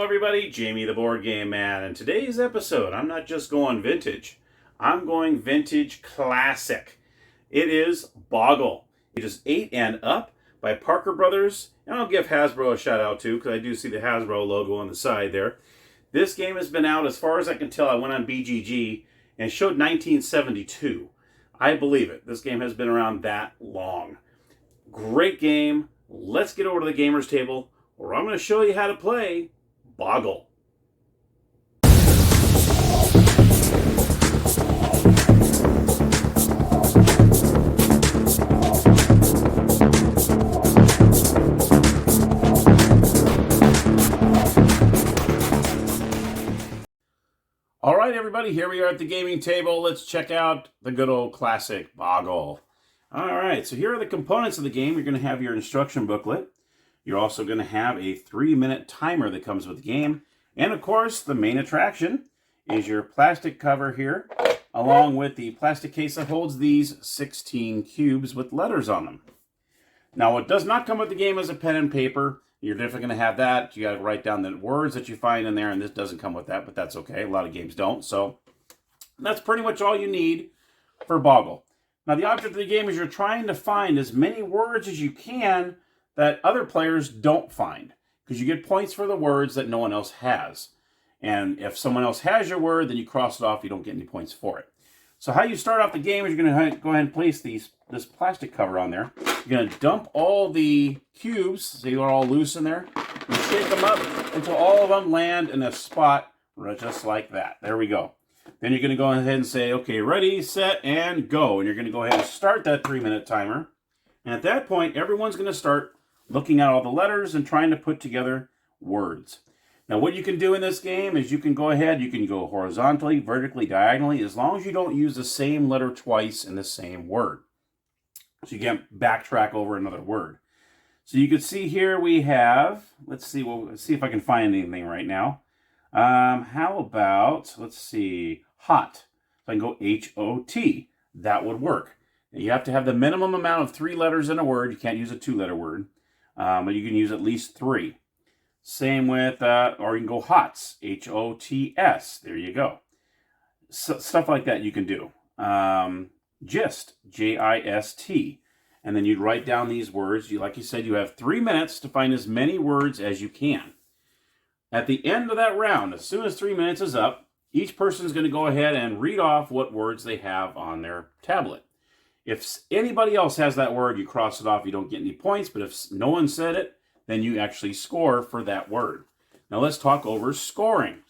everybody, Jamie the Board Game Man. In today's episode, I'm not just going vintage, I'm going vintage classic. It is Boggle. It is 8 and up by Parker Brothers, and I'll give Hasbro a shout out too, because I do see the Hasbro logo on the side there. This game has been out, as far as I can tell. I went on BGG and showed 1972. I believe it. This game has been around that long. Great game. Let's get over to the gamer's table, where I'm going to show you how to play Boggle. All right, everybody, here we are at the gaming table. Let's check out the good old classic Boggle. All right, so here are the components of the game. You're going to have your instruction booklet. You're also going to have a 3-minute timer that comes with the game. And of course, the main attraction is your plastic cover here, along with the plastic case that holds these 16 cubes with letters on them. Now, what does not come with the game is a pen and paper. You're definitely going to have that. You got to write down the words that you find in there, and this doesn't come with that, but that's okay. A lot of games don't. So that's pretty much all you need for Boggle. Now, the object of the game is you're trying to find as many words as you can that other players don't find, because you get points for the words that no one else has. And if someone else has your word, then you cross it off. You don't get any points for it. So how you start off the game is you're going to go ahead and place this plastic cover on there. You're going to dump all the cubes, so they're all loose in there, and shake them up until all of them land in a spot just like that. There we go. Then you're going to go ahead and say, okay, ready, set, and go. And you're going to go ahead and start that 3-minute timer. And at that point, everyone's going to start looking at all the letters and trying to put together words. Now, what you can do in this game is you can go ahead, you can go horizontally, vertically, diagonally, as long as you don't use the same letter twice in the same word. So you can't backtrack over another word. So you can see here we have, let's see if I can find anything right now. How about, let's see, hot. So I can go H-O-T. That would work. Now, you have to have the minimum amount of 3 letters in a word. You can't use a 2-letter word. But you can use at least 3. Same with, or you can go HOTS, H-O-T-S. There you go. So, stuff like that you can do. Gist, J-I-S-T. And then you'd write down these words. Like you said, you have 3 minutes to find as many words as you can. At the end of that round, as soon as 3 minutes is up, each person is going to go ahead and read off what words they have on their tablet. If anybody else has that word, you cross it off, you don't get any points. But if no one said it, then you actually score for that word. Now let's talk over scoring.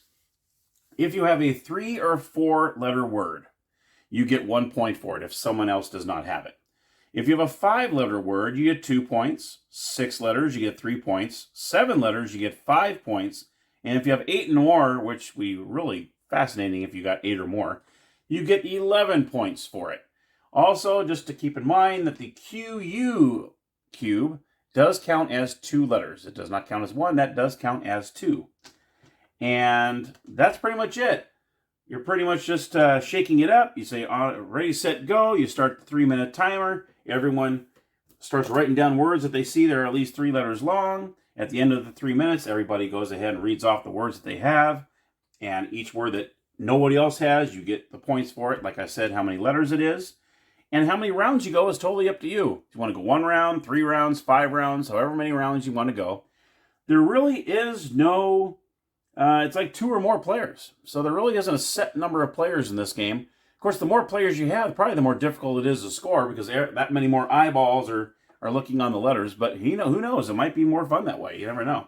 If you have a 3 or 4-letter word, you get 1 point for it if someone else does not have it. If you have a 5-letter word, you get 2 points. 6 letters, you get 3 points. 7 letters, you get 5 points. And if you have 8 and more, which we really fascinating if you got 8 or more, you get 11 points for it. Also, just to keep in mind that the QU cube does count as 2 letters. It does not count as 1. That does count as 2. And that's pretty much it. You're pretty much just shaking it up. You say, ready, set, go. You start the 3-minute timer. Everyone starts writing down words that they see that are at least 3 letters long. At the end of the 3 minutes, everybody goes ahead and reads off the words that they have. And each word that nobody else has, you get the points for it. Like I said, how many letters it is. And how many rounds you go is totally up to you. If you want to go 1 round, 3 rounds, 5 rounds, however many rounds you want to go. There really is no, it's like 2 or more players. So there really isn't a set number of players in this game. Of course, the more players you have, probably the more difficult it is to score, because that many more eyeballs are looking on the letters. But who knows? It might be more fun that way. You never know.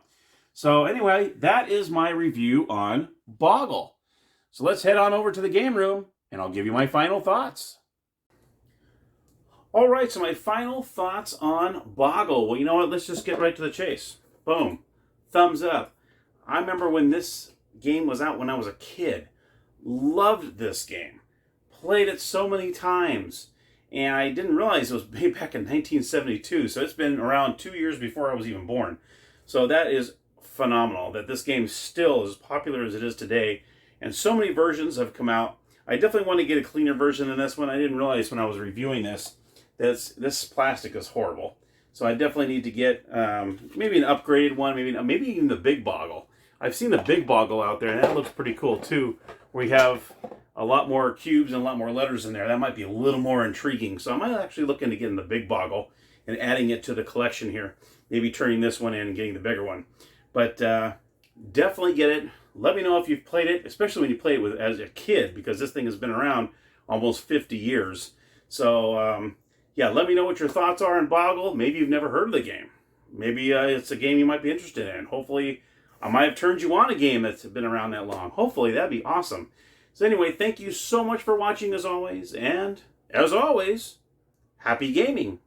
So anyway, that is my review on Boggle. So let's head on over to the game room, and I'll give you my final thoughts. All right, so my final thoughts on Boggle. Well, you know what? Let's just get right to the chase. Boom. Thumbs up. I remember when this game was out when I was a kid. Loved this game. Played it so many times. And I didn't realize it was made back in 1972. So it's been around 2 years before I was even born. So that is phenomenal that this game still is as popular as it is today. And so many versions have come out. I definitely want to get a cleaner version than this one. I didn't realize when I was reviewing this this plastic is horrible. So I definitely need to get maybe an upgraded one, maybe even the big Boggle. I've seen the big Boggle out there, and that looks pretty cool too. We have a lot more cubes and a lot more letters in there. That might be a little more intriguing. So I might actually look into getting the big Boggle and adding it to the collection here. Maybe turning this one in and getting the bigger one. But definitely get it. Let me know if you've played it, especially when you play it with as a kid, because this thing has been around almost 50 years. So yeah, let me know what your thoughts are on Boggle. Maybe you've never heard of the game. Maybe it's a game you might be interested in. Hopefully, I might have turned you on a game that's been around that long. Hopefully, that'd be awesome. So anyway, thank you so much for watching as always. And as always, happy gaming.